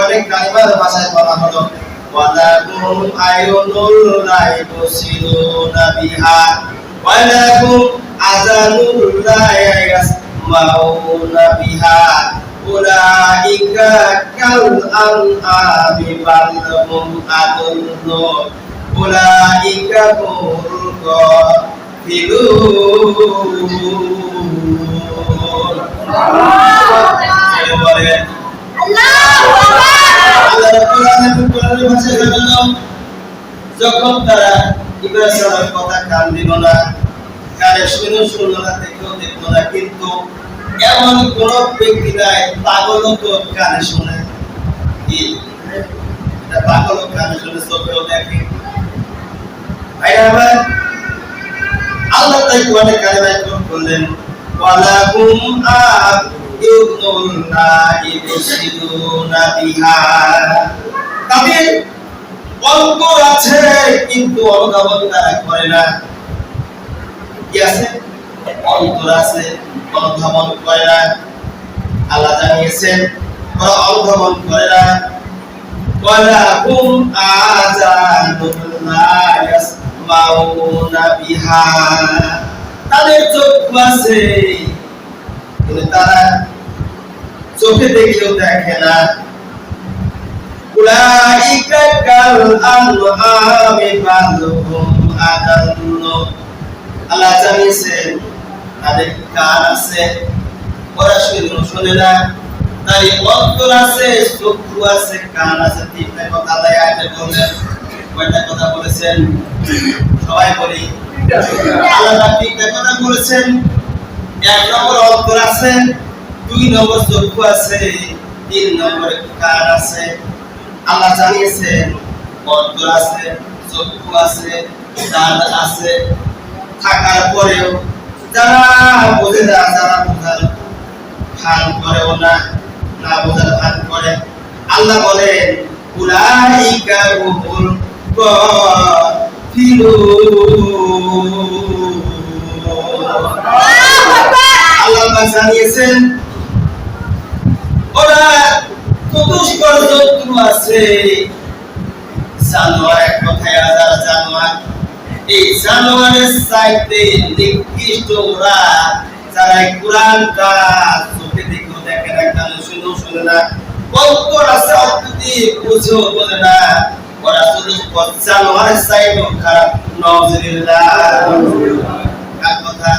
অনেক কালিমার ভাষায় বলা হলো ওয়ালাকুম আয়ুনুল লা ইবসিরুনা বিহা ওয়ালাকুম আযানুল লা ইয়াসমাউনা বিহা উলাইকা কাল আনআমি বাল হুম আদল্লু উলাইকা হুমুল গাফিলুন। বলেন যখন তারা ইব্রাহিমের কথা কান দিল না, কানে শুনলো না, দেখলো না, কিন্তু এমন কোন ব্যক্তি নাই পাগল তো কানে শুনে, কি এটা পাগল কানে শুনে চোখেও দেখে। আল্লাহ তাই কোরআনে কারিমায় বললেন ওয়ালাকুম আ'য়ুনুল লা ইবসিরুনা বিহা, তাদের অন্তর আছে কিন্তু অনুধাবন তারা করে না। কি আছে? অন্তর আছে, অনুধাবন করে না। আল্লাহ জানিয়েছেন ওরা অনুধাবন করে না। ওয়ালাকুম আযানুল লা ইয়াসমাউনা বিহা, তাদের চক্ষু আছে কিন্তু তারা চোখে দেখেও দেখে না। উলাইকা কাল আনআমি বাল হুম আদাল্লু, আল্লাহ জানিয়েছেন তাদের কান আছে ওরা শুনে না, তাই অন্তর আছে, চক্ষু আছে, কান আছে, তিনটা কথা আল্লাহ আয়াতে বললেন। কয়টা কথা বলেছেন? সবাই বলি আল্লাহ তিনটা কথা বলেছেন। এক নম্বর অন্তর আছে, দুই নম্বর চক্ষু আছে, তিন নম্বর কান আছে। আল্লাহ জানিয়েছেন অন্তর আছে, চক্ষু আছে, কান আছে, থাকার পরেও যারা বোঝে না, যারা বোঝার ভান করেও না, না বোঝার ভান করে, আল্লাহ বলেন উলাইকা হুমুল গাফিলুন। আল্লাহ জানিয়েছেন ওরা চতুষ্পদ জন্তু আছে, জানোয়ার, এক কথায় হাজার জানোয়ার। এই জানোয়ারের চাইতে নিকৃষ্ট ওরা, যারা কোরআনটা চোখে দেখেও দেখে না, কানে শুনেও শুনে না, অন্তর আছে অন্ততি বুঝেও বোঝে না, ওরা চতুষ্পদ জানোয়ারের চাইতেও খারাপ। নাউযুবিল্লাহ। কার কথা?